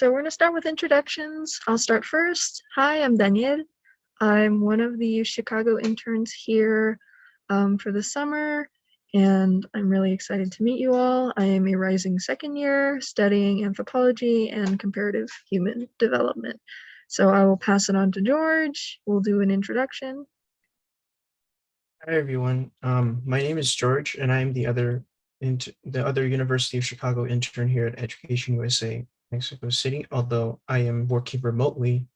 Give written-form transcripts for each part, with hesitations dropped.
So we're going to start with introductions. I'll start first. Hi, I'm Daniel. I'm one of the Chicago interns here for the summer, and I'm really excited to meet you all. I am a rising second year studying anthropology and comparative human development. So I will pass it on to George. We'll do an introduction. Hi everyone. My name is George, and I'm the other University of Chicago intern here at Education USA, Mexico City. Although I am working remotely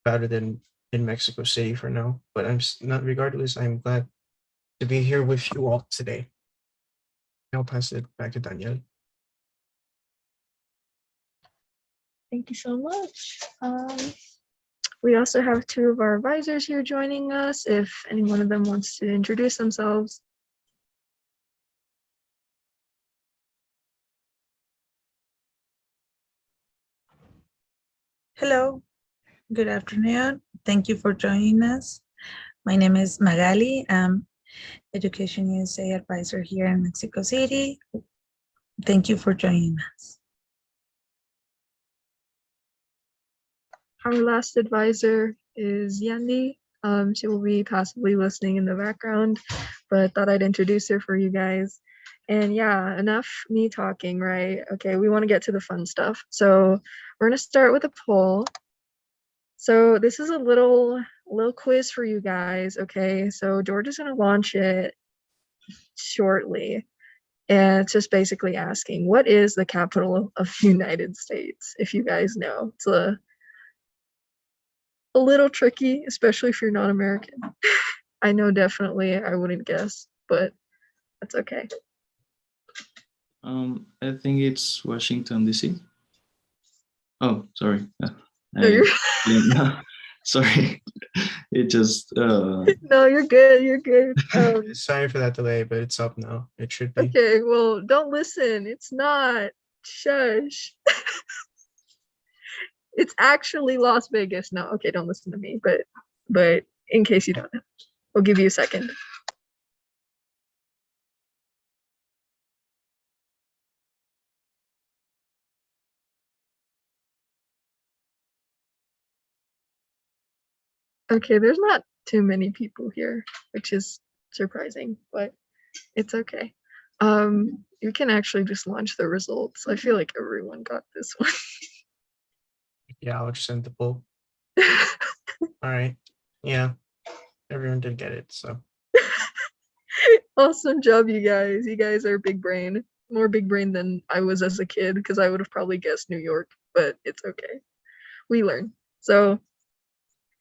rather than in Mexico City for now, but not. Regardless, I'm glad to be here with you all today. I'll pass it back to Daniel. Thank you so much. We also have two of our advisors here joining us, if any one of them wants to introduce themselves. Hello, good afternoon. Thank you for joining us. My name is Magali. I'm Education USA advisor here in Mexico City. Thank you for joining us. Our last advisor is Yandy. She will be passively listening in the background, but I thought I'd introduce her for you guys. And yeah, enough me talking, right? Okay, we want to get to the fun stuff. So we're going to start with a poll. So this is a little quiz for you guys, okay? So George is going to launch it shortly. And it's just basically asking, what is the capital of the United States? If you guys know, it's a little tricky, especially if you're not American. I know definitely I wouldn't guess, but that's okay. I think it's Washington, D.C. Oh, sorry. Sorry. It just. No, you're good. You're good. Sorry for that delay, but it's up now. It should be. Okay, well, don't listen. It's not. Shush. It's actually Las Vegas. No, okay, don't listen to me, but in case you don't know, we'll give you a second. Okay, there's not too many people here, which is surprising, but it's okay. You can actually just launch the results. I feel like everyone got this one. Yeah, I'll just send the poll. All right. Yeah, everyone did get it, so. Awesome job, you guys. You guys are big brain. More big brain than I was as a kid, because I would have probably guessed New York, but it's okay. We learn. So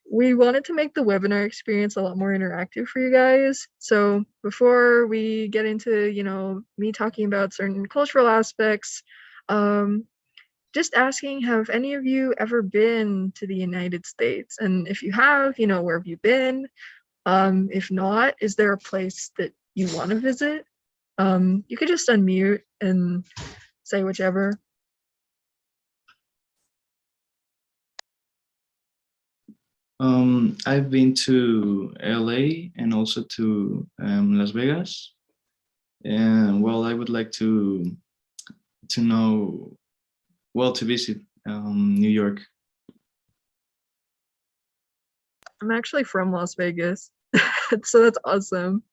we wanted to make the webinar experience a lot more interactive for you guys. So before we get into, me talking about certain cultural aspects, just asking, have any of you ever been to the United States? And if you have, where have you been? If not, is there a place that you want to visit? You could just unmute and say whichever. I've been to LA and also to Las Vegas, and well, I would like to know, well, to visit New York. I'm actually from Las Vegas, so that's awesome.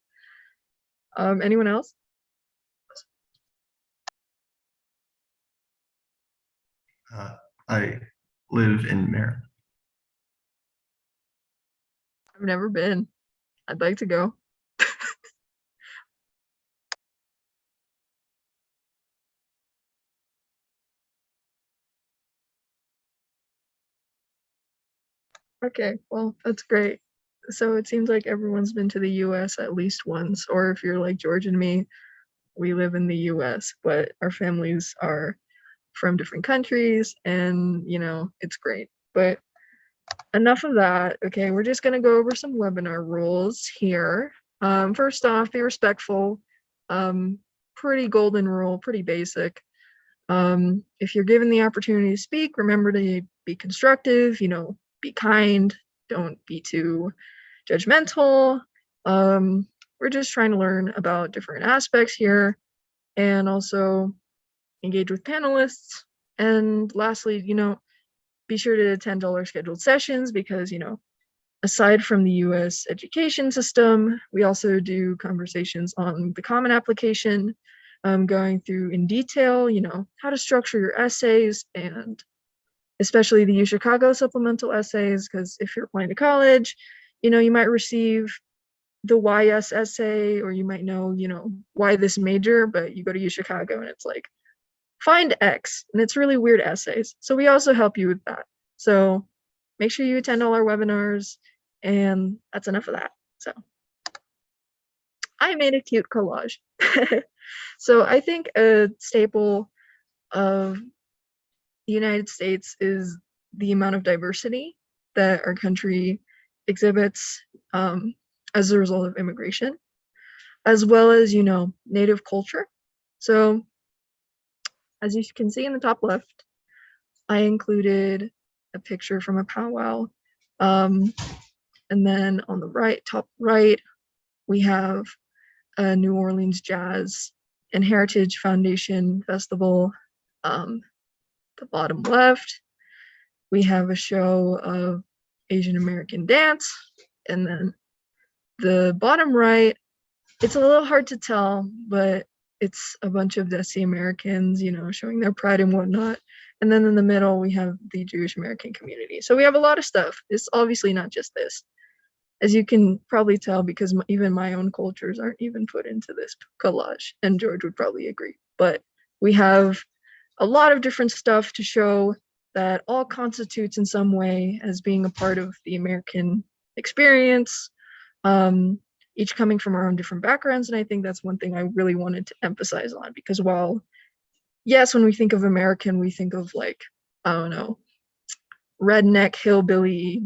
Anyone else? I live in Maryland. I've never been. I'd like to go. Okay, well, that's great. So it seems like everyone's been to the US at least once, or if you're like George and me, we live in the US, but our families are from different countries, and it's great. But enough of that. Okay, we're just gonna go over some webinar rules here. First off, be respectful. Pretty golden rule, pretty basic. If you're given the opportunity to speak, remember to be constructive, be kind, don't be too judgmental. We're just trying to learn about different aspects here and also engage with panelists. And lastly, be sure to attend all our scheduled sessions because, you know, aside from the US education system, we also do conversations on the Common Application, going through in detail, you know, how to structure your essays and especially the UChicago supplemental essays, because if you're applying to college, you know, you might receive the YS essay or you might know, you know, why this major, but you go to UChicago and it's like, find X, and it's really weird essays. So we also help you with that. So make sure you attend all our webinars, and that's enough of that. So I made a cute collage. So I think a staple of the United States is the amount of diversity that our country exhibits as a result of immigration, as well as, you know, native culture. So as you can see in the top left, I included a picture from a powwow. And then on the right, top right, we have a New Orleans Jazz and Heritage Foundation Festival. The bottom left, we have a show of Asian American dance. And then the bottom right, it's a little hard to tell, but it's a bunch of Desi Americans, you know, showing their pride and whatnot. And then in the middle, we have the Jewish American community. So we have a lot of stuff. It's obviously not just this. As you can probably tell, because even my own cultures aren't even put into this collage, and George would probably agree. But we have a lot of different stuff to show that all constitutes in some way as being a part of the American experience, each coming from our own different backgrounds. And I think that's one thing I really wanted to emphasize on, because while, yes, when we think of American, we think of like, I don't know, redneck hillbilly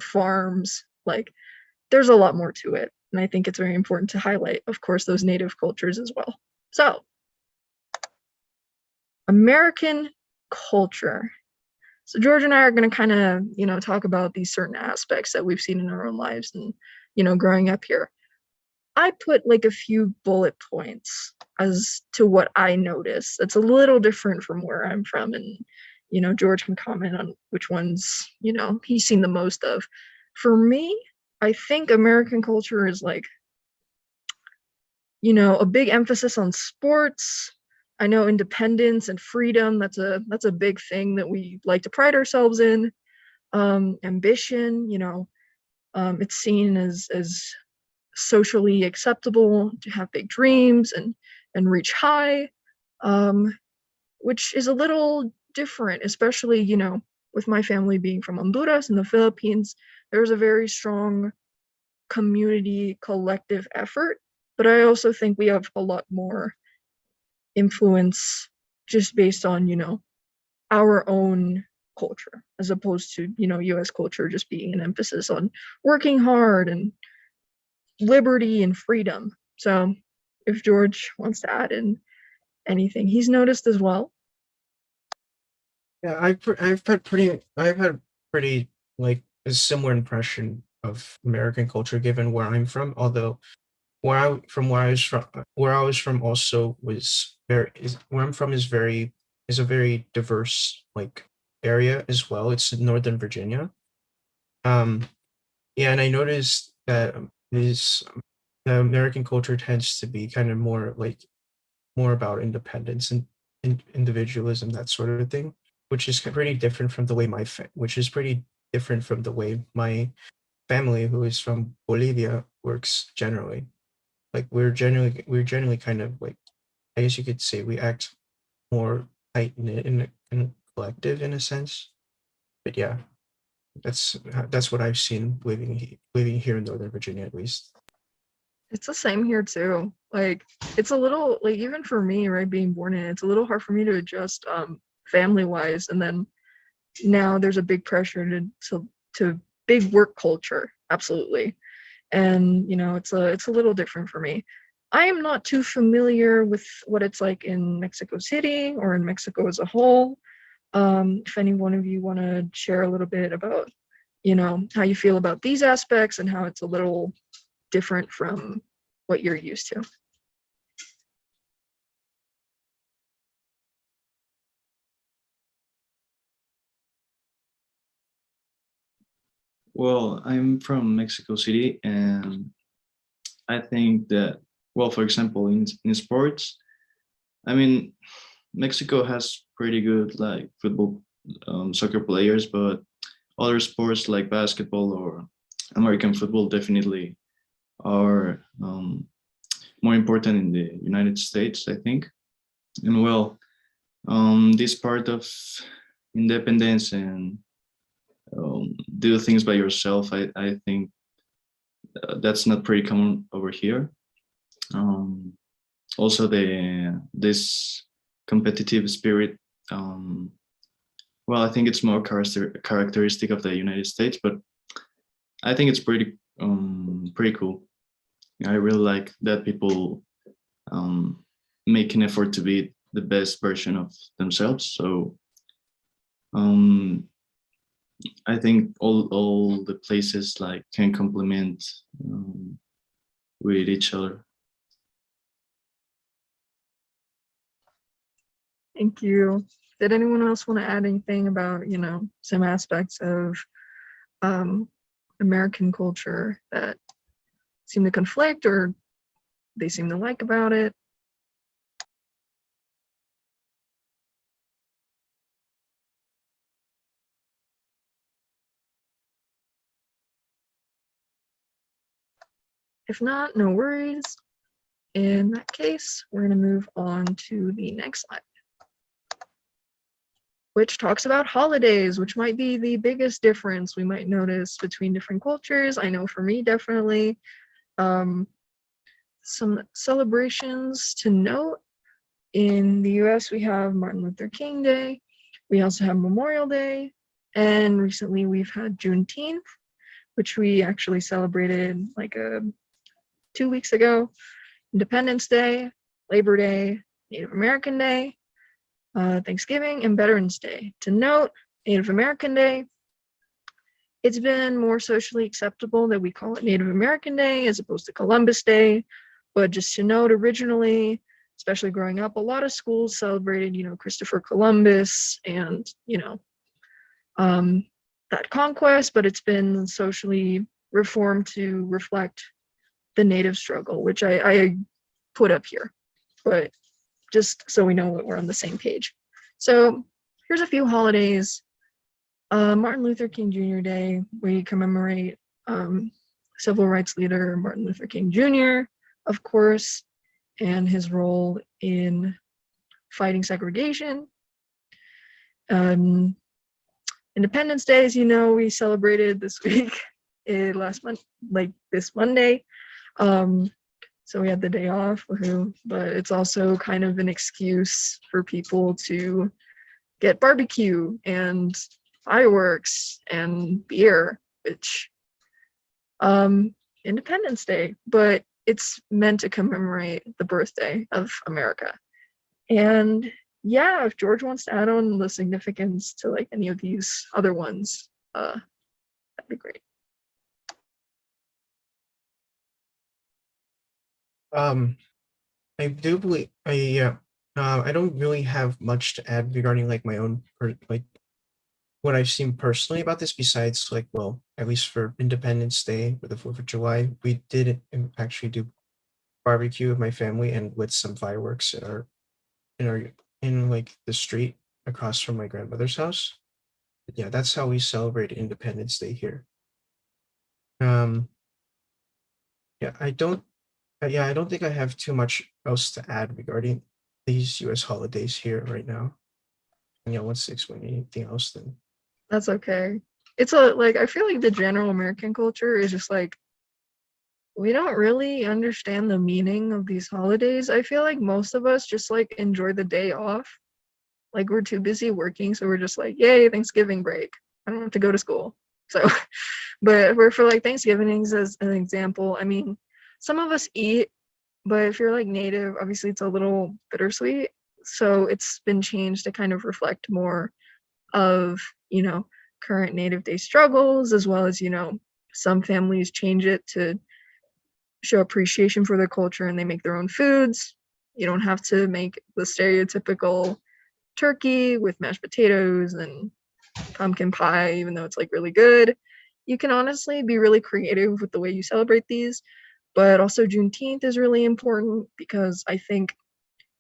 farms, like there's a lot more to it. And I think it's very important to highlight, of course, those native cultures as well. So American culture. So George and I are going to kind of, you know, talk about these certain aspects that we've seen in our own lives and, you know, growing up here. I put like a few bullet points as to what I notice. It's a little different from where I'm from, and, you know, George can comment on which ones, you know, he's seen the most of. For me, I think American culture is like, you know, a big emphasis on sports. I know independence and freedom, that's a big thing that we like to pride ourselves in. Ambition, you know, it's seen as socially acceptable to have big dreams and reach high, which is a little different, especially, you know, with my family being from Honduras and the Philippines. There's a very strong community collective effort, but I also think we have a lot more influence just based on, you know, our own culture, as opposed to, you know, US culture just being an emphasis on working hard and liberty and freedom. So if George wants to add in anything he's noticed as well. Yeah, I've had pretty like a similar impression of American culture given where I'm from. Although where I was from also was where I'm from is a very diverse like area as well. It's in Northern Virginia. Yeah, and I noticed that the American culture tends to be kind of more about independence and individualism, that sort of thing, which is pretty different from the way which is pretty different from the way my family, who is from Bolivia, works generally. Like we're generally kind of like, I guess you could say we act more tight knit and collective in a sense. But yeah, that's what I've seen living here in Northern Virginia at least. It's the same here too. Like it's a little like, even for me, right, being born in it, it's a little hard for me to adjust family wise, and then now there's a big pressure to big work culture, absolutely. And you know, it's a little different for me. I am not too familiar with what it's like in Mexico City or in Mexico as a whole. If any one of you want to share a little bit about, you know, how you feel about these aspects and how it's a little different from what you're used to. Well, I'm from Mexico City, and I think that, well, for example, in sports, I mean, Mexico has pretty good like football, soccer players, but other sports like basketball or American football definitely are more important in the United States, I think. And well, this part of independence and do things by yourself, I think that's not pretty common over here. Um, Also, this competitive spirit. Well, I think it's more characteristic of the United States, but I think it's pretty cool. I really like that people make an effort to be the best version of themselves. So um, I think all the places like can complement with each other. Thank you. Did anyone else want to add anything about, some aspects of American culture that seem to conflict or they seem to like about it? If not, no worries. In that case, we're going to move on to the next slide, which talks about holidays, which might be the biggest difference we might notice between different cultures. I know for me, definitely. Some celebrations to note. In the US, we have Martin Luther King Day. We also have Memorial Day. And recently we've had Juneteenth, which we actually celebrated like 2 weeks ago. Independence Day, Labor Day, Native American Day, Thanksgiving, and Veterans Day. To note, Native American Day, it's been more socially acceptable that we call it Native American Day as opposed to Columbus Day. But just to note, originally, especially growing up, a lot of schools celebrated, Christopher Columbus and, that conquest, but it's been socially reformed to reflect the Native struggle, which I put up here, but just so we know we're on the same page. So here's a few holidays. Martin Luther King Jr. Day, we commemorate civil rights leader Martin Luther King Jr., of course, and his role in fighting segregation. Independence Day, as you know, we celebrated this week, last month, like this Monday. So we had the day off, but it's also kind of an excuse for people to get barbecue and fireworks and beer, which Independence Day, but it's meant to commemorate the birthday of America. And yeah, if George wants to add on the significance to like any of these other ones, that'd be great. I do believe I don't really have much to add regarding like my own like what I've seen personally about this besides like, well, at least for Independence Day or the 4th of July, we did actually do barbecue with my family and with some fireworks in like the street across from my grandmother's house. But yeah, that's how we celebrate Independence Day here. Yeah, I don't think I have too much else to add regarding these US holidays here right now. And yeah, wants to explain anything else then. That's okay. It's I feel like the general American culture is just like, we don't really understand the meaning of these holidays. I feel like most of us just like enjoy the day off. Like we're too busy working, so we're just like, yay, Thanksgiving break. I don't have to go to school. So, but for like Thanksgivings as an example, I mean, some of us eat, but if you're like Native, obviously it's a little bittersweet. So it's been changed to kind of reflect more of, current Native Day struggles, as well as, some families change it to show appreciation for their culture and they make their own foods. You don't have to make the stereotypical turkey with mashed potatoes and pumpkin pie, even though it's like really good. you can honestly be really creative with the way you celebrate these. But also Juneteenth is really important because I think,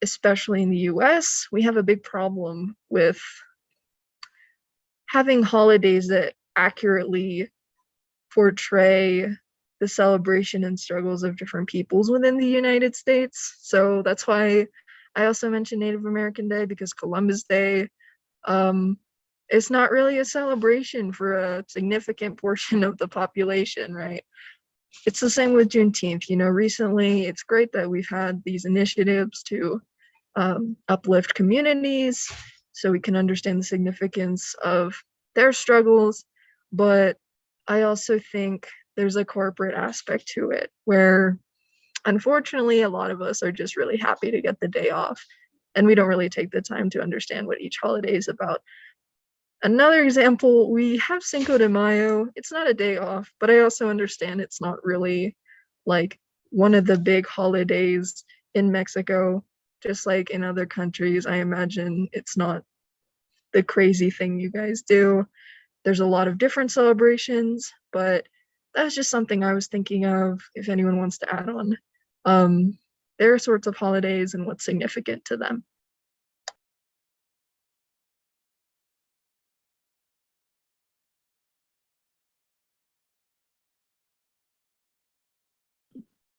especially in the US, we have a big problem with having holidays that accurately portray the celebration and struggles of different peoples within the United States. So that's why I also mentioned Native American Day, because Columbus Day, um, it's not really a celebration for a significant portion of the population, right? It's the same with Juneteenth. You know, recently it's great that we've had these initiatives to uplift communities so we can understand the significance of their struggles. But I also think there's a corporate aspect to it where, unfortunately, a lot of us are just really happy to get the day off, and we don't really take the time to understand what each holiday is about. Another example, we have Cinco de Mayo. It's not a day off, but I also understand it's not really like one of the big holidays in Mexico. Just like in other countries, I imagine it's not the crazy thing you guys do. There's a lot of different celebrations, but that's just something I was thinking of if anyone wants to add on. Their sorts of holidays and what's significant to them.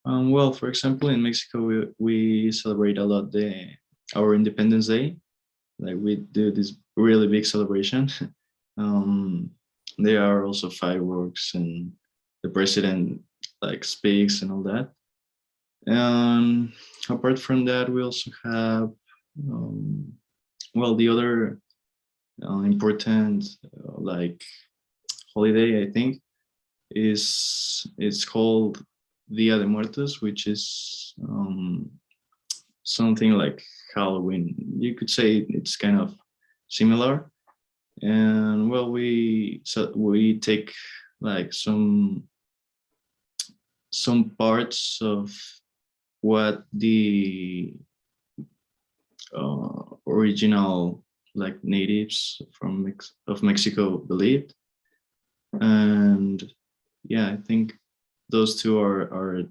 Well, for example, in Mexico, we celebrate a lot our Independence Day. Like we do this really big celebration. There are also fireworks and the president like speaks and all that. And apart from that, we also have well, the other important like holiday, I think, it's called Dia de Muertos, which is something like Halloween. You could say it's kind of similar. And well, we take like some parts of what the original like natives of Mexico believed. And yeah, I think those two are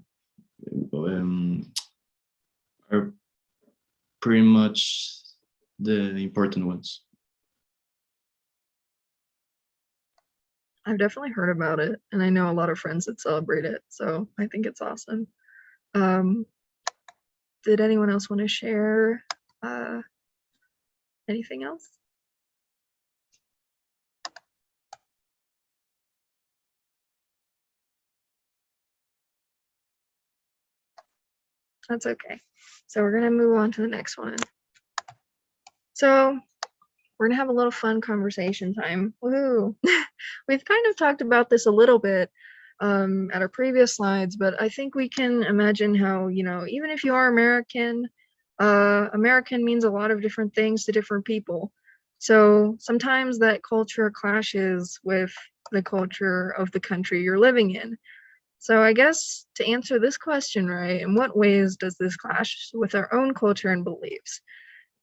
pretty much the important ones. I've definitely heard about it, and I know a lot of friends that celebrate it, so I think it's awesome. Did anyone else want to share anything else? That's okay. So we're gonna move on to the next one. So we're gonna have a little fun conversation time. Woohoo! We've kind of talked about this a little bit at our previous slides, but I think we can imagine how, you know, even if you are American, American means a lot of different things to different people. So sometimes that culture clashes with the culture of the country you're living in. So I guess to answer this question, right, in what ways does this clash with our own culture and beliefs?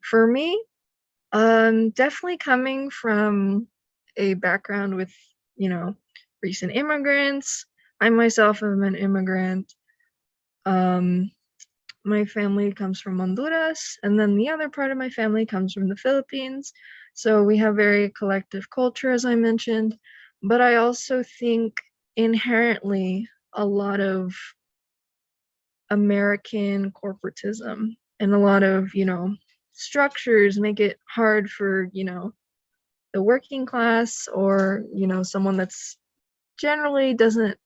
For me, definitely coming from a background with, you know, recent immigrants. I myself am an immigrant. My family comes from Honduras, and then the other part of my family comes from the Philippines. So we have very collective culture, as I mentioned. But I also think inherently a lot of American corporatism and a lot of, you know, structures make it hard for, you know, the working class or, you know, someone that's generally doesn't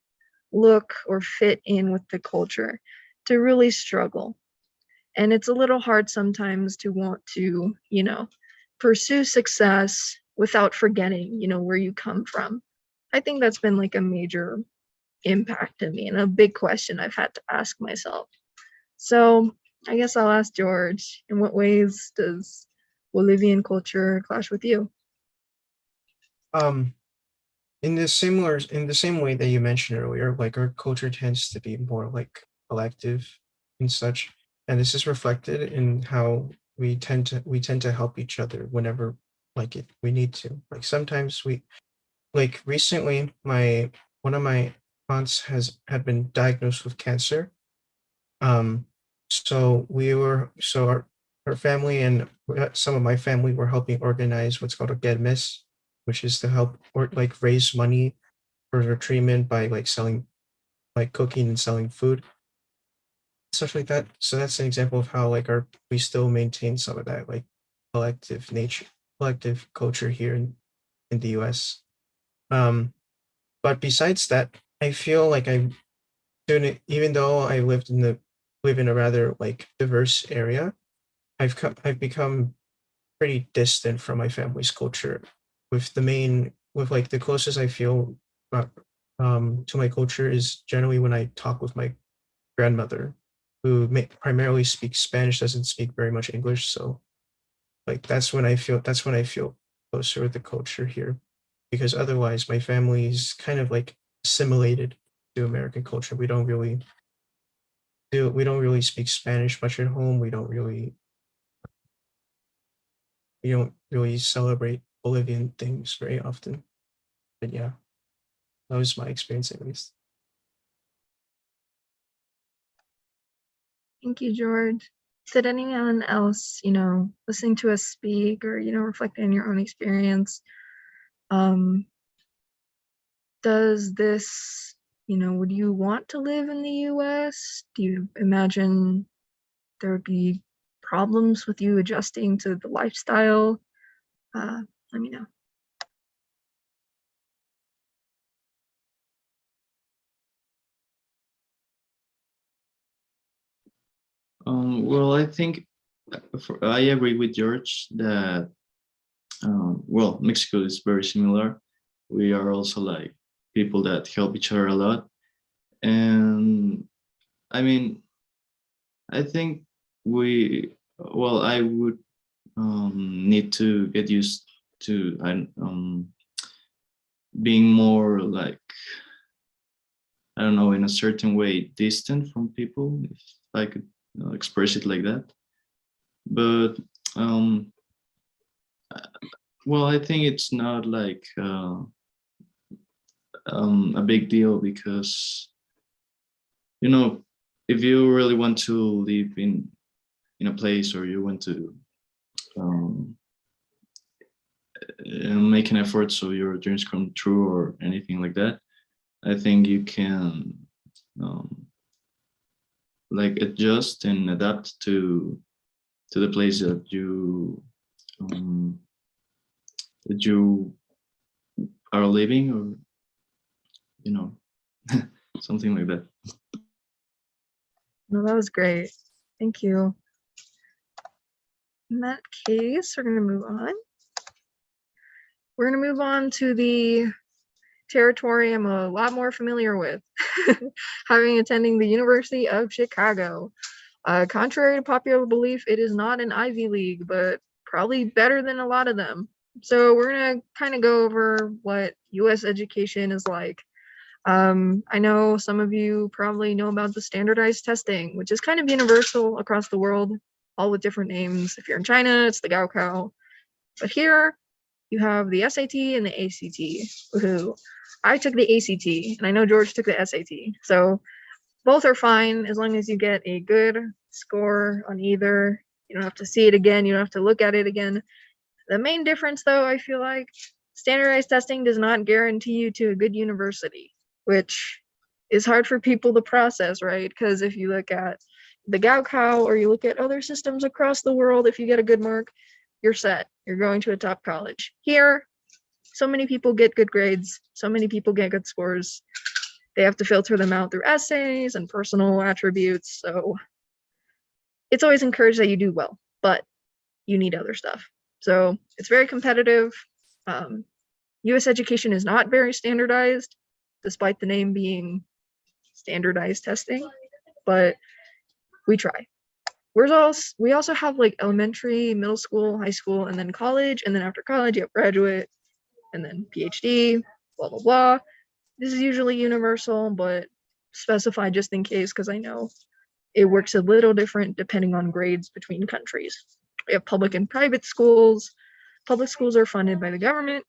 look or fit in with the culture to really struggle. And it's a little hard sometimes to want to, you know, pursue success without forgetting, you know, where you come from. I think that's been like a major impact to me and a big question I've had to ask myself. So I guess I'll ask George, in what ways does Bolivian culture clash with you? In the same way that you mentioned earlier, like our culture tends to be more like collective and such, and this is reflected in how we tend to help each other whenever we need to. Like sometimes like recently, one of my aunts had been diagnosed with cancer. Um, so our family and some of my family were helping organize what's called a Gedmis, which is to help or like raise money for her treatment by like selling, like cooking and selling food, stuff like that. So that's an example of how like we still maintain some of that like collective nature, collective culture here in the US. Um, but besides that, I feel like I'm doing it, even though I live in a rather like diverse area, I've become pretty distant from my family's culture. With like the closest I feel uh, to my culture is generally when I talk with my grandmother, who primarily speaks Spanish, doesn't speak very much English. So like that's when I feel closer with the culture here, because otherwise my family's kind of like assimilated to American culture. We don't really speak Spanish much at home. We don't really celebrate Bolivian things very often. But yeah, that was my experience at least. Thank you, George. Did anyone else, listening to us speak or, reflecting on your own experience, does this, would you want to live in the US? Do you imagine there would be problems with you adjusting to the lifestyle? Let me know. Well, I think I agree with George that well, Mexico is very similar. We are also like people that help each other a lot, and I mean, I think I would need to get used to being more like, I don't know, in a certain way distant from people, if I could express it like that. But well, I think it's not like a big deal, because if you really want to live in a place, or you want to make an effort so your dreams come true or anything like that, I think you can like adjust and adapt to the place that you are living, or something like that. No, that was great. Thank you. In that case, we're going to move on. We're going to move on to the territory I'm a lot more familiar with, having attending the University of Chicago. Contrary to popular belief, it is not an Ivy League, but probably better than a lot of them. So we're going to kind of go over what US education is like. I know some of you probably know about the standardized testing, which is kind of universal across the world, all with different names. If you're in China, it's the Gaokao. But here, you have the SAT and the ACT. Woohoo. I took the ACT, and I know George took the SAT. So both are fine as long as you get a good score on either. You don't have to see it again. You don't have to look at it again. The main difference, though, I feel like standardized testing does not guarantee you to a good university, which is hard for people to process, right? Because if you look at the Gaokao or you look at other systems across the world, if you get a good mark, you're set. You're going to a top college. Here, so many people get good grades. So many people get good scores. They have to filter them out through essays and personal attributes. So it's always encouraged that you do well, but you need other stuff. So it's very competitive. US education is not very standardized, despite the name being standardized testing, but we try. We also have like elementary, middle school, high school, and then college, and then after college you have graduate, and then PhD, blah, blah, blah. This is usually universal, but specified just in case, because I know it works a little different depending on grades between countries. We have public and private schools. Public schools are funded by the government.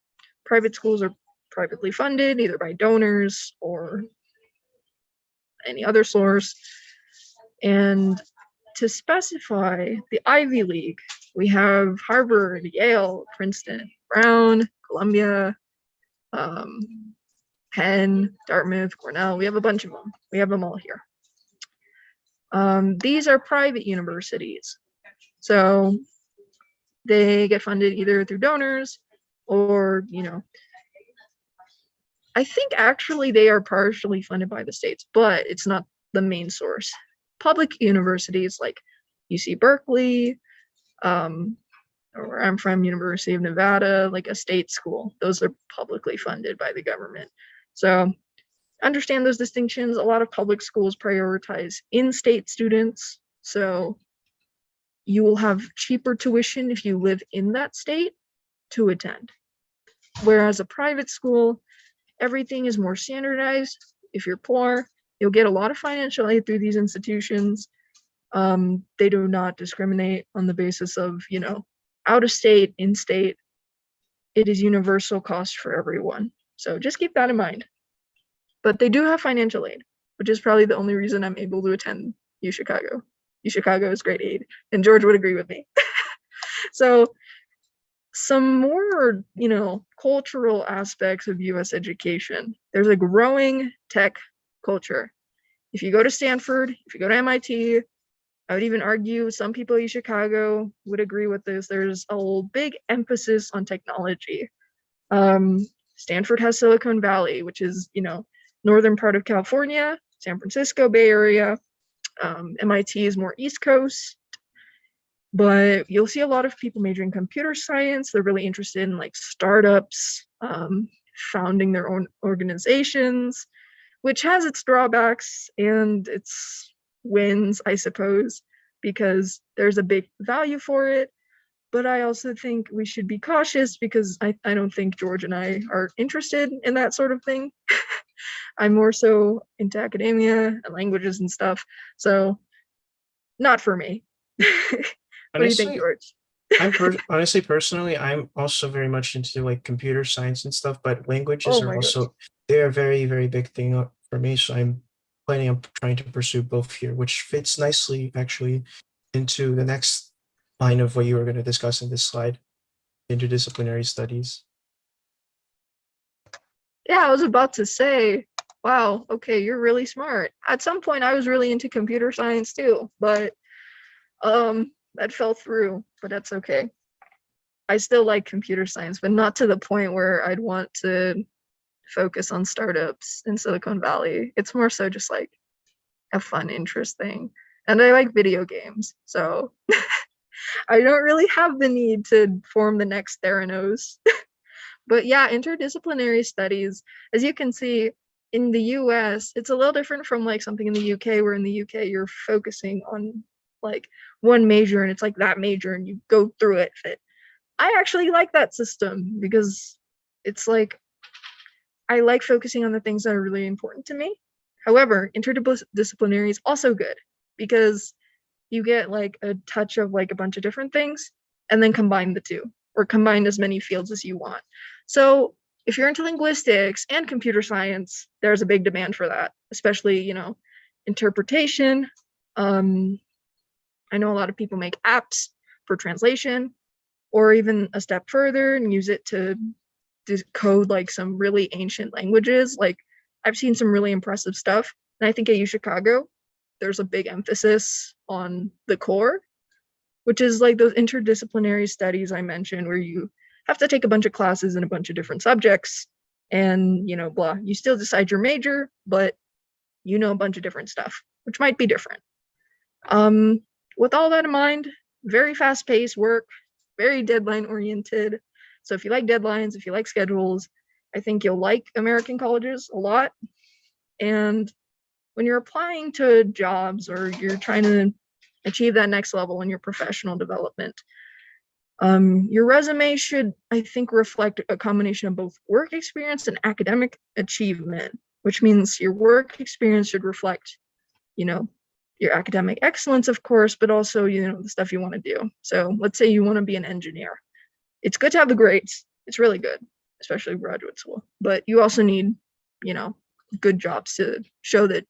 Private schools are privately funded, either by donors or any other source. And to specify the Ivy League, we have Harvard, Yale, Princeton, Brown, Columbia, Penn, Dartmouth, Cornell. We have a bunch of them. We have them all here. These are private universities. So they get funded either through donors or, I think actually they are partially funded by the states, but it's not the main source. Public universities like UC Berkeley, or where I'm from, University of Nevada, like a state school, those are publicly funded by the government. So understand those distinctions. A lot of public schools prioritize in-state students. So you will have cheaper tuition if you live in that state to attend. Whereas a private school, everything is more standardized. If you're poor, you'll get a lot of financial aid through these institutions. They do not discriminate on the basis of, out of state, in state. It is universal cost for everyone. So just keep that in mind. But they do have financial aid, which is probably the only reason I'm able to attend UChicago. UChicago is great aid, and George would agree with me. So some more, cultural aspects of US education. There's a growing tech culture. If you go to Stanford, if you go to MIT, I would even argue some people in Chicago would agree with this. There's a big emphasis on technology. Stanford has Silicon Valley, which is, northern part of California, San Francisco Bay Area. MIT is more East Coast. But you'll see a lot of people majoring in computer science. They're really interested in like startups, founding their own organizations, which has its drawbacks and its wins, I suppose, because there's a big value for it. But I also think we should be cautious because I don't think George and I are interested in that sort of thing. I'm more so into academia and languages and stuff. So not for me. What do you think, George? Honestly, personally, I'm also very much into like computer science and stuff, but languages are also, they're a very, very big thing for me. So I'm planning on trying to pursue both here, which fits nicely actually into the next line of what you were going to discuss in this slide, interdisciplinary studies. Yeah, I was about to say, wow, okay, you're really smart. At some point, I was really into computer science too, but that fell through, but that's okay. I still like computer science, but not to the point where I'd want to focus on startups in Silicon Valley. It's more so just like a fun interest thing. And I like video games, so I don't really have the need to form the next Theranos. But yeah, interdisciplinary studies, as you can see, in the US, it's a little different from like something in the UK, where in the UK you're focusing on like one major and it's like that major and you go through it. I actually like that system because it's like I like focusing on the things that are really important to me. However, interdisciplinary is also good because you get like a touch of like a bunch of different things and then combine the two, or combine as many fields as you want. So if you're into linguistics and computer science, there's a big demand for that, especially, interpretation. I know a lot of people make apps for translation, or even a step further and use it to decode like some really ancient languages. Like I've seen some really impressive stuff. And I think at UChicago, there's a big emphasis on the core, which is like those interdisciplinary studies I mentioned, where you have to take a bunch of classes in a bunch of different subjects and, blah. You still decide your major, but a bunch of different stuff, which might be different. With all that in mind, very fast-paced work, very deadline-oriented. So if you like deadlines, if you like schedules, I think you'll like American colleges a lot. And when you're applying to jobs or you're trying to achieve that next level in your professional development, your resume should, I think, reflect a combination of both work experience and academic achievement, which means your work experience should reflect, your academic excellence, of course, but also, the stuff you want to do. So let's say you want to be an engineer. It's good to have the grades. It's really good. especially graduate school. But you also need, you know, good jobs to show that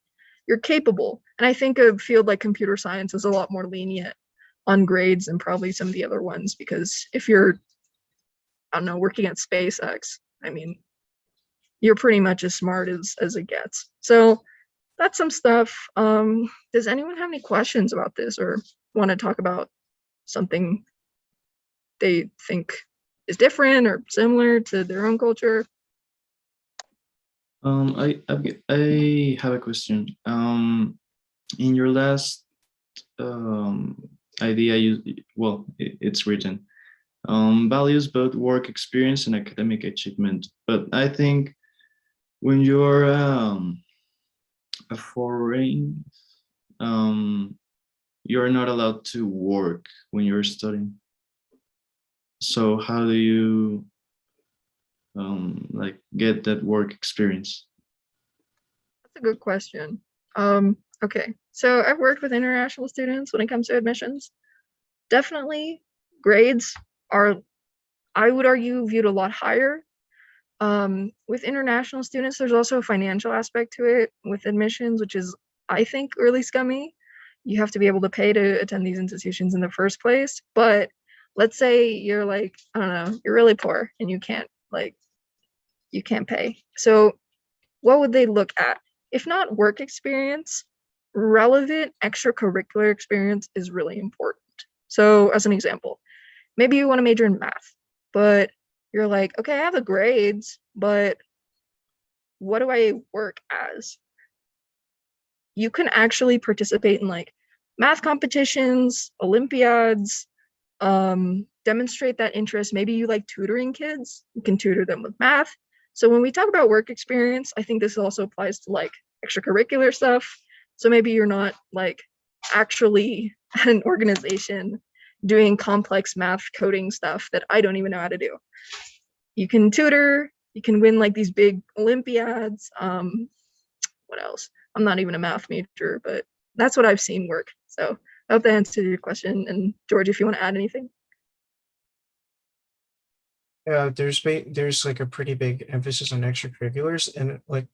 you're capable. And I think a field like computer science is a lot more lenient on grades than probably some of the other ones, because if you're, I don't know, working at SpaceX, I mean, you're pretty much as smart as it gets. So that's some stuff. Does anyone have any questions about this or want to talk about something they think is different or similar to their own culture? I have a question. In your last idea, it's written values both work experience and academic achievement. But I think when you're a foreign, you're not allowed to work when you're studying. So how do you like get that work experience? That's a good question. Okay, so I've worked with international students when it comes to admissions. Definitely grades are, I would argue, viewed a lot higher. With international students, there's also a financial aspect to it with admissions, which is, I think, really scummy. You have to be able to pay to attend these institutions in the first place. But let's say you're like, I don't know, you're really poor and you can't pay. So what would they look at? If not work experience, relevant extracurricular experience is really important. So as an example, maybe you want to major in math, but you're like, okay, I have the grades, but what do I work as? You can actually participate in like math competitions, Olympiads, demonstrate that interest. Maybe you like tutoring kids, you can tutor them with math. So when we talk about work experience, I think this also applies to like extracurricular stuff. So maybe you're not like actually at an organization doing complex math coding stuff that I don't even know how to do. You can tutor, you can win like these big Olympiads. What else? I'm not even a math major, but that's what I've seen work. So I hope that answered your question. And George, if you want to add anything. Yeah, there's like a pretty big emphasis on extracurriculars, and like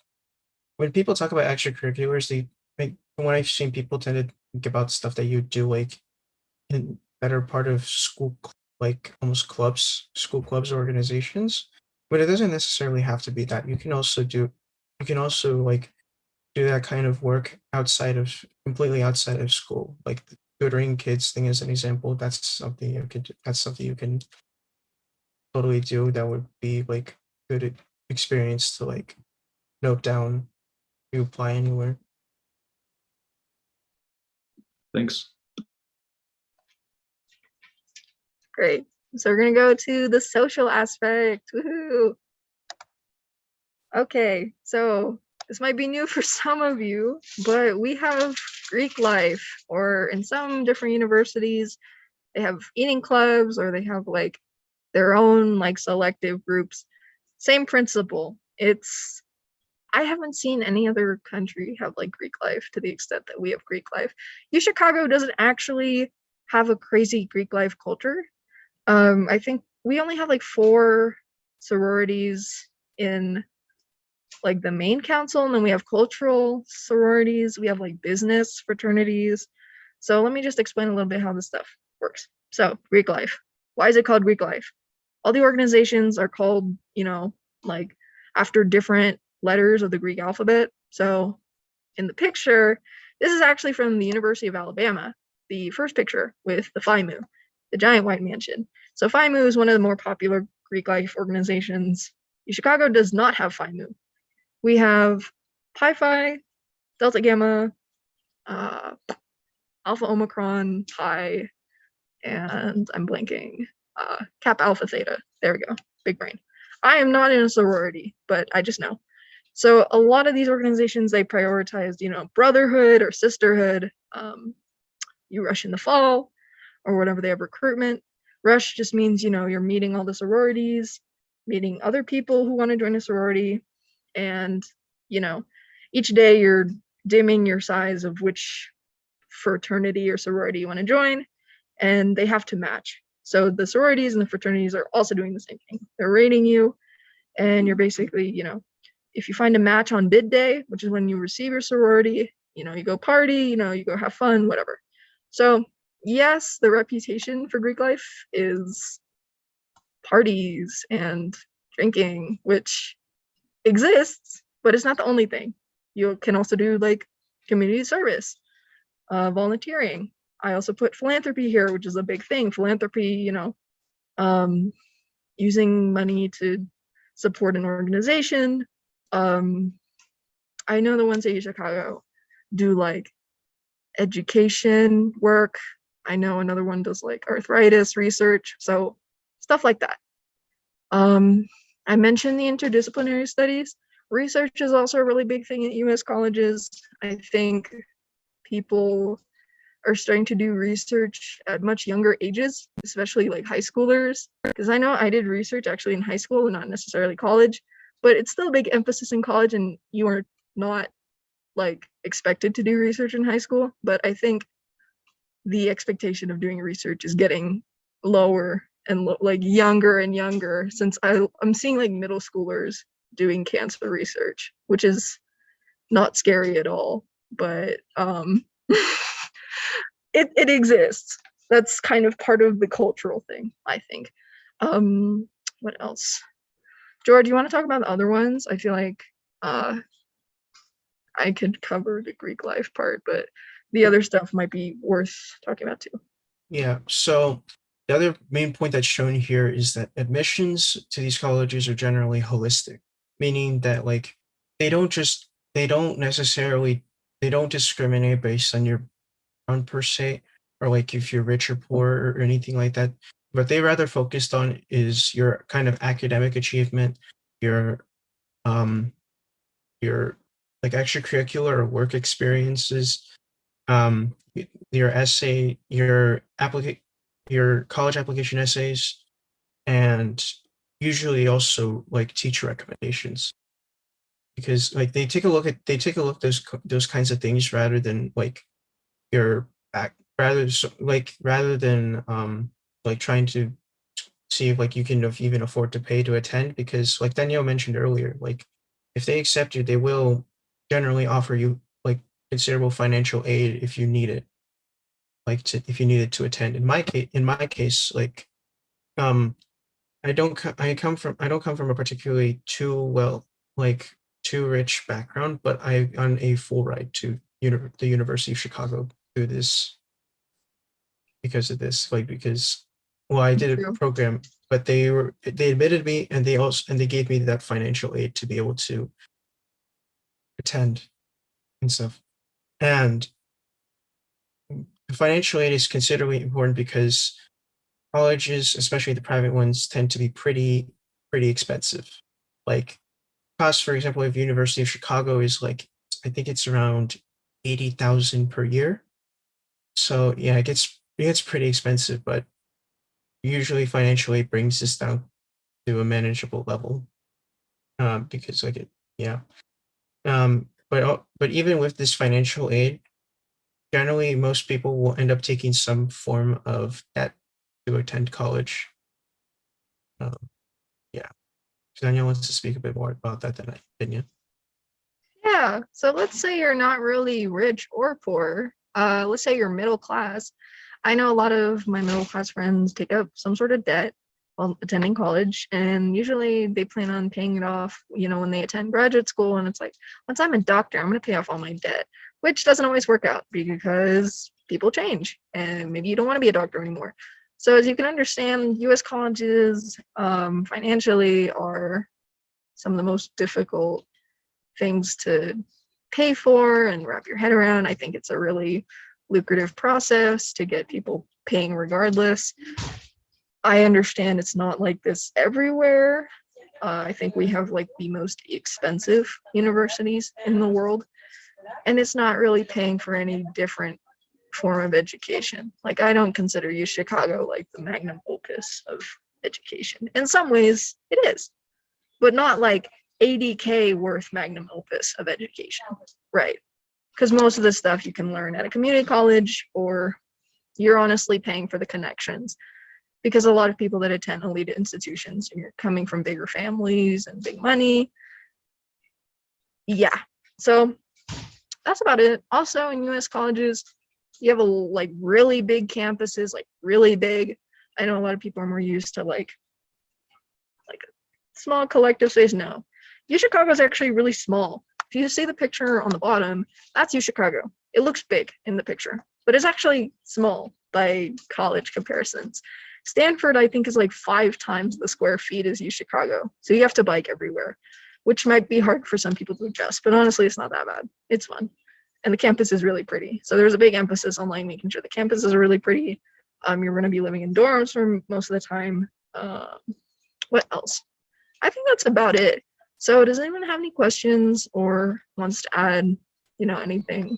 when people talk about extracurriculars, they like when I've seen people tend to think about stuff that you do like in better part of school, like almost clubs, school clubs, organizations. But it doesn't necessarily have to be that. You can also like do that kind of work completely outside of school, like the tutoring kids thing as an example. That's something you could. That's something you can totally do. That would be like good experience to like note down to apply anywhere. Thanks. Great. So we're gonna go to the social aspect. Woohoo! Okay, so this might be new for some of you, but we have Greek life, or in some different universities, they have eating clubs, or they have like their own like selective groups. Same principle. I haven't seen any other country have like Greek life to the extent that we have Greek life. UChicago doesn't actually have a crazy Greek life culture. I think we only have like 4 sororities in like the main council, and then we have cultural sororities, we have like business fraternities. So let me just explain a little bit how this stuff works. So Greek life. Why is it called Greek life? All the organizations are called, like after different letters of the Greek alphabet. So in the picture, this is actually from the University of Alabama, the first picture with the Phi Mu, the giant white mansion. So Phi Mu is one of the more popular Greek life organizations. Chicago does not have Phi Mu. We have Pi Phi, Delta Gamma, Alpha Omicron, Pi, and I'm blanking, Kappa Alpha Theta. There we go, big brain. I am not in a sorority, but I just know. So a lot of these organizations, they prioritized, brotherhood or sisterhood. You rush in the fall or whatever they have recruitment. Rush just means, you're meeting all the sororities, meeting other people who want to join a sorority. And, each day you're dimming your size of which fraternity or sorority you want to join, and they have to match. So the sororities and the fraternities are also doing the same thing. They're rating you, And you're basically, if you find a match on bid day, which is when you receive your sorority, you go party, you go have fun, whatever. So yes, the reputation for Greek life is parties and drinking, which exists, but it's not the only thing. You can also do like community service, volunteering. I also put philanthropy here, which is a big thing. Philanthropy, using money to support an organization. I know the ones at Chicago do like education work. I know another one does like arthritis research, so stuff like that. I mentioned the interdisciplinary studies. Research is also a really big thing at US colleges. I think people are starting to do research at much younger ages, especially like high schoolers. Because I know I did research actually in high school, not necessarily college, but it's still a big emphasis in college, and you are not like expected to do research in high school. But I think the expectation of doing research is getting lower and like younger and younger, since I'm seeing like middle schoolers doing cancer research, which is not scary at all, but it exists. That's kind of part of the cultural thing, I think. What else? George, you want to talk about the other ones? I feel like I could cover the Greek life part, but the other stuff might be worth talking about too. Yeah. So the other main point that's shown here is that admissions to these colleges are generally holistic, meaning that like they don't discriminate based on your background per se, or like if you're rich or poor or anything like that. What they rather focused on is your kind of academic achievement, your like extracurricular or work experiences, your essay, your college application essays, and usually also like teacher recommendations, because like they take a look at those kinds of things rather than like your back rather than like trying to see if like you can even afford to pay to attend, because like Danielle mentioned earlier, like if they accept you, they will generally offer you like considerable financial aid if you need it, if you needed to attend. In my case, like I don't come from a particularly too rich background, but I on a full ride to the University of Chicago through this because of this, because I did a program, but they admitted me, and they gave me that financial aid to be able to attend and stuff. And financial aid is considerably important because colleges, especially the private ones, tend to be pretty expensive. Like cost, for example, of University of Chicago is like, I think it's around 80,000 per year. So yeah, it gets pretty expensive, but usually financial aid brings this down to a manageable level. Because but even with this financial aid, generally most people will end up taking some form of debt to attend college. Yeah. Danielle wants to speak a bit more about that than I did. Yeah, so let's say you're not really rich or poor. Let's say you're middle class. I know a lot of my middle class friends take up some sort of debt while attending college, and usually they plan on paying it off, when they attend graduate school. And it's like, once I'm a doctor, I'm going to pay off all my debt, which doesn't always work out because people change and maybe you don't want to be a doctor anymore. So as you can understand, US colleges financially are some of the most difficult things to pay for and wrap your head around. I think it's a really lucrative process to get people paying regardless. I understand it's not like this everywhere. I think we have like the most expensive universities in the world, and it's not really paying for any different form of education. Like, I don't consider U Chicago like the magnum opus of education. In some ways it is, but not like $80K worth magnum opus of education, right? Because most of the stuff you can learn at a community college, or you're honestly paying for the connections. because a lot of people that attend elite institutions are coming from bigger families and big money. Yeah, so that's about it. Also, in US colleges, you have a like really big campuses, like really big. I know a lot of people are more used to like a small collective space. No, UChicago is actually really small. If you see the picture on the bottom, that's UChicago. It looks big in the picture, but it's actually small by college comparisons. Stanford, I think, is like 5 times the square feet as UChicago. So you have to bike everywhere, which might be hard for some people to adjust, but honestly, it's not that bad. It's fun. And the campus is really pretty. So there's a big emphasis on like making sure the campuses are really pretty. You're going to be living in dorms for most of the time. What else? I think that's about it. So does anyone have any questions or wants to add, anything?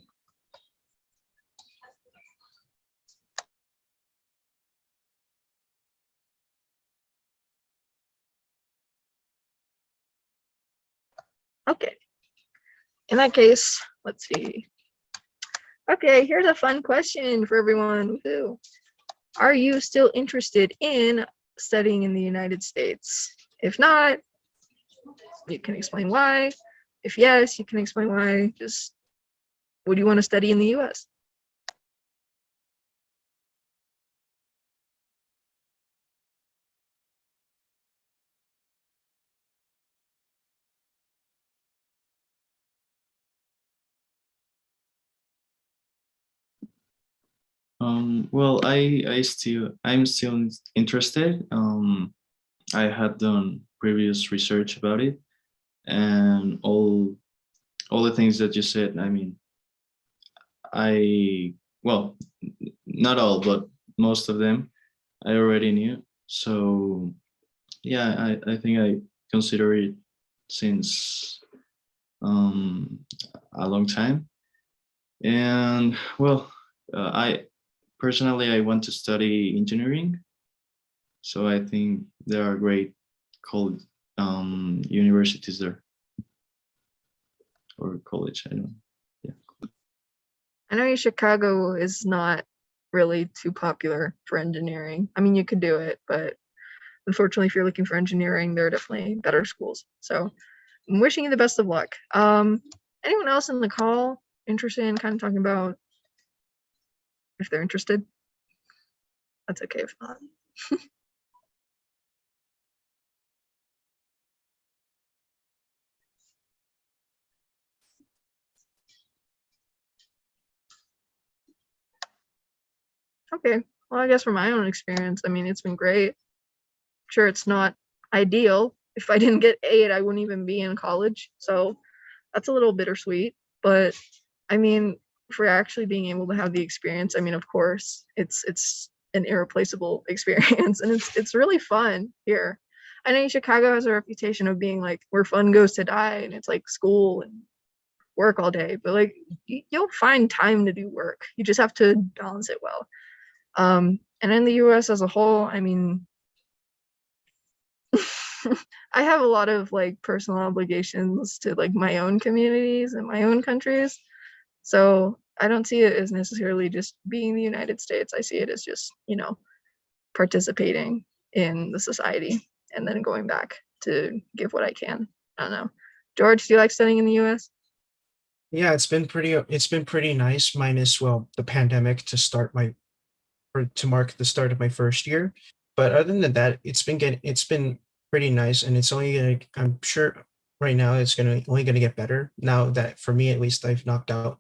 Okay. In that case, let's see. Okay, here's a fun question for everyone. Woohoo. Are you still interested in studying in the United States? If not, you can explain why. If yes, you can explain why. Just, would you want to study in the US? Well, I'm still interested. I had done previous research about it, and all the things that you said. I mean, well, not all, but most of them I already knew. So yeah, I think I consider it since a long time. And well, I personally I want to study engineering. So I think there are great college universities there, or college. I don't know. Yeah. I know Chicago is not really too popular for engineering. I mean, you could do it, but unfortunately, if you're looking for engineering, there are definitely better schools. So I'm wishing you the best of luck. Anyone else in the call interested in kind of talking about if they're interested? That's okay if not. Okay, well, I guess from my own experience, I mean, it's been great. Sure, it's not ideal. If I didn't get 8, I wouldn't even be in college. So that's a little bittersweet. But I mean, for actually being able to have the experience, I mean, of course, it's an irreplaceable experience, and it's really fun here. I know Chicago has a reputation of being like where fun goes to die, and it's like school and work all day. But like you'll find time to do work. You just have to balance it well. And in the US as a whole, I mean, I have a lot of like personal obligations to like my own communities and my own countries. So I don't see it as necessarily just being the United States. I see it as just, participating in the society and then going back to give what I can. I don't know. George, do you like studying in the US? Yeah, it's been pretty nice, minus, well, the pandemic to start or to mark the start of my first year. But other than that, it's been pretty nice, and it's only gonna, I'm sure right now it's only gonna get better now that, for me at least, I've knocked out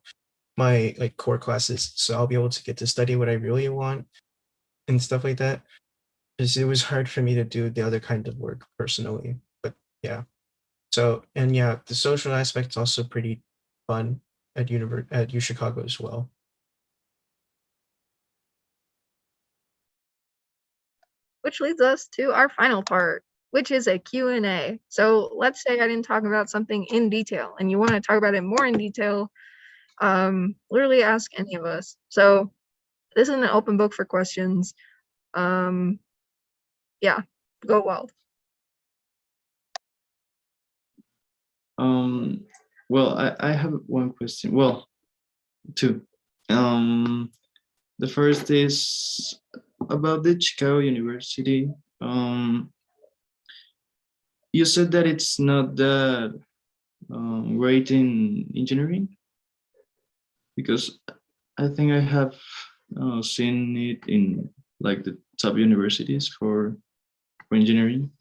my like core classes, so I'll be able to get to study what I really want and stuff like that. Because it was hard for me to do the other kind of work personally. But yeah. So, and yeah, the social aspect's also pretty fun at UChicago as well. Which leads us to our final part, which is a Q&A. So let's say I didn't talk about something in detail and you want to talk about it more in detail, literally ask any of us. So this is an open book for questions. Yeah, go wild. Well, I have one question. Well, two. The first is, about the Chicago University, you said that it's not that great in engineering, because I think I have seen it in like the top universities for engineering.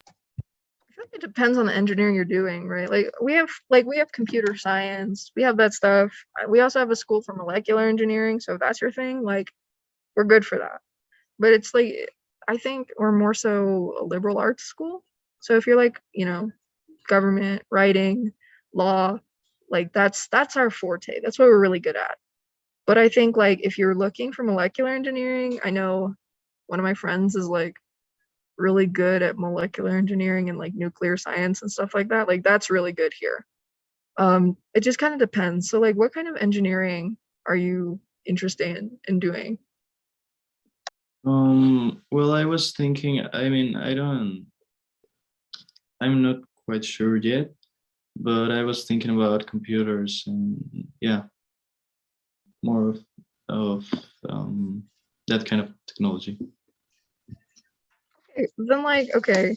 I feel like it depends on the engineering you're doing, right? Like we have computer science, we have that stuff. We also have a school for molecular engineering, so if that's your thing, like we're good for that. But it's like I think we're more so a liberal arts school. So if you're like, you know, government, writing, law, like that's our forte. That's what we're really good at. But I think like if you're looking for molecular engineering, I know one of my friends is like really good at molecular engineering and like nuclear science and stuff like that. Like that's really good here. It just kind of depends. So like what kind of engineering are you interested in doing? Well, I was thinking, I mean, I'm not quite sure yet, but I was thinking about computers and yeah, more of that kind of technology. Okay, then like okay,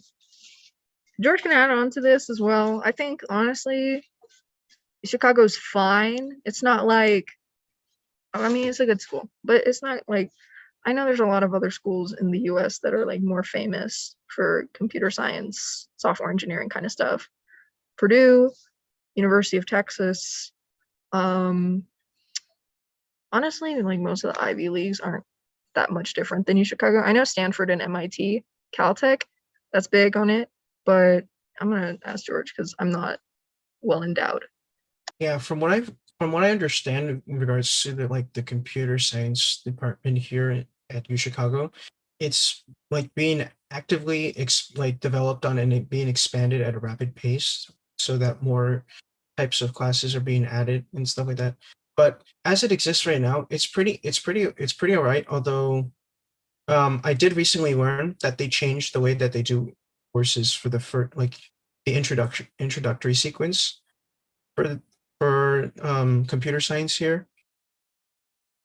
George can add on to this as well. I think honestly, Chicago's fine. It's not like I mean it's a good school, but it's not like I know there's a lot of other schools in the US that are like more famous for computer science, software engineering kind of stuff. Purdue, University of Texas. Honestly, like most of the Ivy Leagues aren't that much different than Chicago. I know Stanford and MIT, Caltech, that's big on it, but I'm gonna ask George because I'm not well endowed. Yeah, from what I understand in regards to the computer science department here at U Chicago, it's like being actively developed on and it being expanded at a rapid pace so that more types of classes are being added and stuff like that. But as it exists right now, it's pretty all right. Although I did recently learn that they changed the way that they do courses for the introductory sequence for computer science here.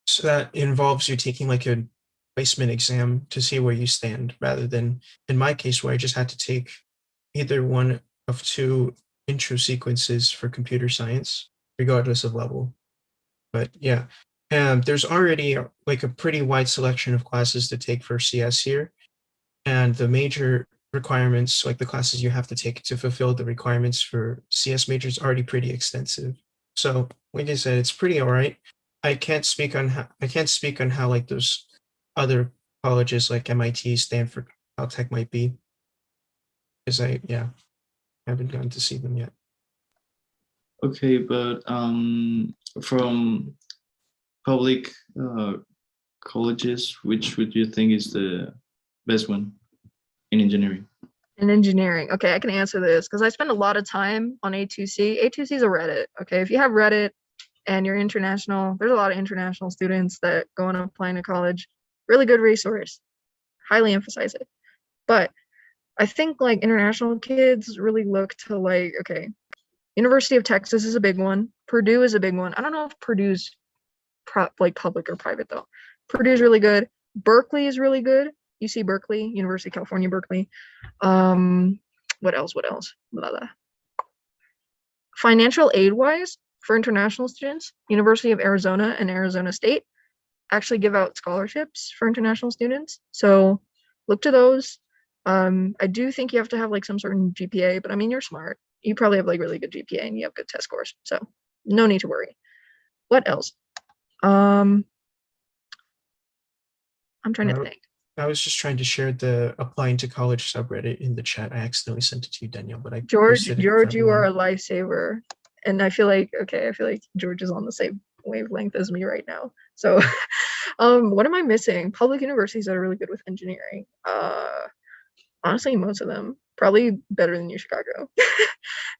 So that involves you taking like a placement exam to see where you stand, rather than in my case where I just had to take either one of two intro sequences for computer science, regardless of level. But yeah, there's already like a pretty wide selection of classes to take for CS here, and the major requirements, like the classes you have to take to fulfill the requirements for CS majors, are already pretty extensive. So, like I said, it's pretty all right. I can't speak on how like those other colleges like MIT, Stanford, Caltech might be, because I haven't gotten to see them yet. Okay, but from public colleges, which would you think is the best one in engineering? In engineering, okay, I can answer this because I spend a lot of time on A2C. A2C is a Reddit. Okay, if you have Reddit and you're international, there's a lot of international students that go and apply to college. Really good resource. Highly emphasize it. But I think like international kids really look to like, okay, University of Texas is a big one. Purdue is a big one. I don't know if Purdue's like public or private though. Purdue's really good. Berkeley is really good. UC Berkeley, University of California, Berkeley. What else? Blah, blah. Financial aid wise for international students, University of Arizona and Arizona State actually give out scholarships for international students. So look to those. I do think you have to have like some certain GPA, but I mean, you're smart. You probably have like really good GPA and you have good test scores. So no need to worry. What else? I'm trying to think. I was just trying to share the applying to college subreddit in the chat. I accidentally sent it to you, Danielle, but I George, posted it for you are a everyone. lifesaver. And I feel like George is on the same wavelength as me right now. So what am I missing? Public universities that are really good with engineering. Honestly, most of them. Probably better than UChicago.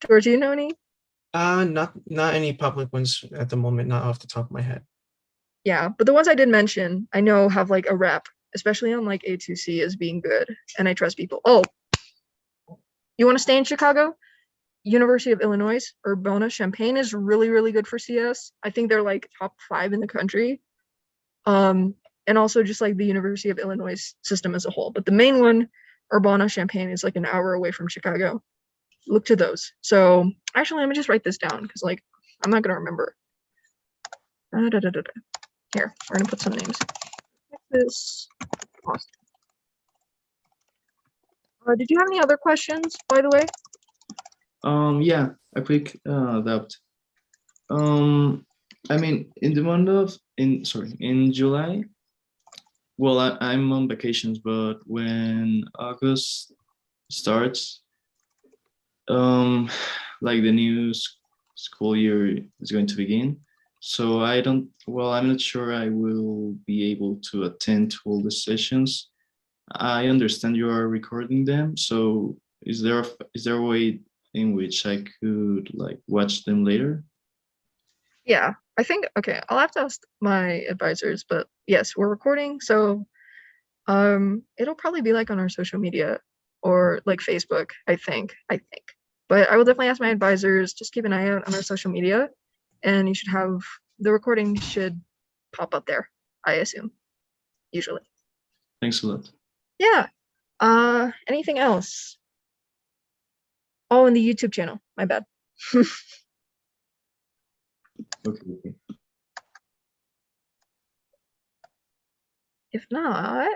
George, do you know any? Not any public ones at the moment, not off the top of my head. Yeah, but the ones I did mention, I know have like a rep, especially on like A2C as being good, and I trust people. Oh, you want to stay in Chicago? University of Illinois, Urbana-Champaign is really, really good for CS. I think they're like top 5 in the country. And also just like the University of Illinois system as a whole. But the main one, Urbana-Champaign, is like an hour away from Chicago. Look to those. So actually, let me just write this down because like I'm not gonna remember. Here, we're gonna put some names. Texas, Austin. Did you have any other questions, by the way? Yeah, a quick doubt. I mean, in the month of in July. Well, I'm on vacations, but when August starts, like the new school year is going to begin. So I'm not sure I will be able to attend to all the sessions. I understand you are recording them. So is there a way in which I could like watch them later? Yeah, I think, okay, I'll have to ask my advisors, but yes, we're recording. So it'll probably be like on our social media or like Facebook, I think. But I will definitely ask my advisors, just keep an eye out on our social media and you should have, the recording should pop up there, I assume, usually. Thanks a lot. Yeah. Anything else? Oh, and the YouTube channel, my bad. Okay. If not,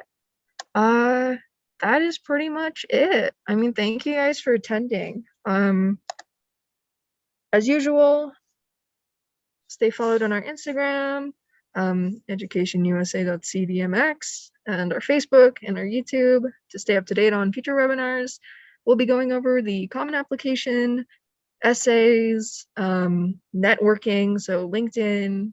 that is pretty much it. I mean, thank you guys for attending. As usual, stay followed on our Instagram, educationusa.cdmx, and our Facebook and our YouTube to stay up to date on future webinars. We'll be going over the Common Application, essays, networking, so LinkedIn,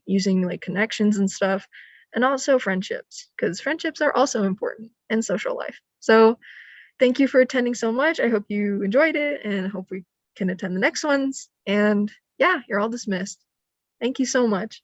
using like connections and stuff, and also friendships, because friendships are also important in social life. So thank you for attending so much. I hope you enjoyed it and I hope we can attend the next ones. And yeah, you're all dismissed. Thank you so much.